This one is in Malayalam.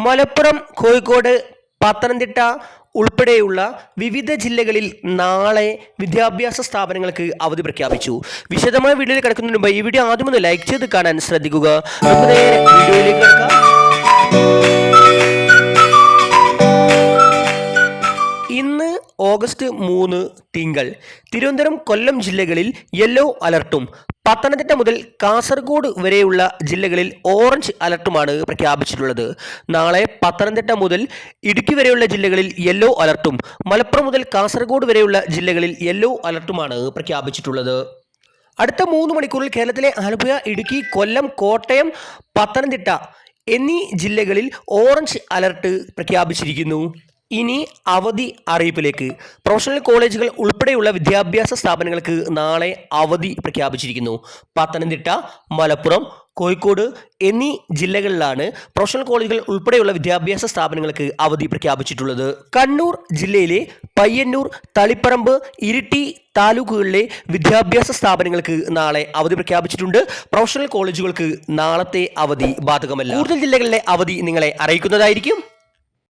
മലപ്പുറം, കോഴിക്കോട്, പത്തനംതിട്ട ഉൾപ്പെടെയുള്ള വിവിധ ജില്ലകളിൽ നാളെ വിദ്യാഭ്യാസ സ്ഥാപനങ്ങൾക്ക് അവധി പ്രഖ്യാപിച്ചു. വിശദമായ വീഡിയോയിൽ കിടക്കുന്നതിന് മുമ്പ് ഈ വീഡിയോ ആദ്യം ഒന്ന് ലൈക്ക് ചെയ്ത് കാണാൻ ശ്രദ്ധിക്കുക. നമുക്ക് നേരെ വീഡിയോയിലേക്ക് കിടക്കാം. ഇന്ന് ഓഗസ്റ്റ് 3 തിങ്കൾ. തിരുവനന്തപുരം, കൊല്ലം ജില്ലകളിൽ യെല്ലോ അലർട്ടും പത്തനംതിട്ട മുതൽ കാസർഗോഡ് വരെയുള്ള ജില്ലകളിൽ ഓറഞ്ച് അലർട്ടുമാണ് പ്രഖ്യാപിച്ചിട്ടുള്ളത്. നാളെ പത്തനംതിട്ട മുതൽ ഇടുക്കി വരെയുള്ള ജില്ലകളിൽ യെല്ലോ അലർട്ടും മലപ്പുറം മുതൽ കാസർഗോഡ് വരെയുള്ള ജില്ലകളിൽ യെല്ലോ അലർട്ടുമാണ് പ്രഖ്യാപിച്ചിട്ടുള്ളത്. അടുത്ത 3 മണിക്കൂറിൽ കേരളത്തിലെ ആലപ്പുഴ, ഇടുക്കി, കൊല്ലം, കോട്ടയം, പത്തനംതിട്ട എന്നീ ജില്ലകളിൽ ഓറഞ്ച് അലർട്ട് പ്രഖ്യാപിച്ചിരിക്കുന്നു. ഇനി അവധി അറിയിപ്പിലേക്ക്. പ്രൊഫഷണൽ കോളേജുകൾ ഉൾപ്പെടെയുള്ള വിദ്യാഭ്യാസ സ്ഥാപനങ്ങൾക്ക് നാളെ അവധി പ്രഖ്യാപിച്ചിരിക്കുന്നു. പത്തനംതിട്ട, മലപ്പുറം, കോഴിക്കോട് എന്നീ ജില്ലകളിലാണ് പ്രൊഫഷണൽ കോളേജുകൾ ഉൾപ്പെടെയുള്ള വിദ്യാഭ്യാസ സ്ഥാപനങ്ങൾക്ക് അവധി പ്രഖ്യാപിച്ചിട്ടുള്ളത്. കണ്ണൂർ ജില്ലയിലെ പയ്യന്നൂർ, തളിപ്പറമ്പ്, ഇരിട്ടി താലൂക്കുകളിലെ വിദ്യാഭ്യാസ സ്ഥാപനങ്ങൾക്ക് നാളെ അവധി പ്രഖ്യാപിച്ചിട്ടുണ്ട്. പ്രൊഫഷണൽ കോളേജുകൾക്ക് നാളത്തെ അവധി ബാധകമല്ല. കൂടുതൽ ജില്ലകളിലെ അവധി നിങ്ങളെ അറിയിക്കുന്നതായിരിക്കും.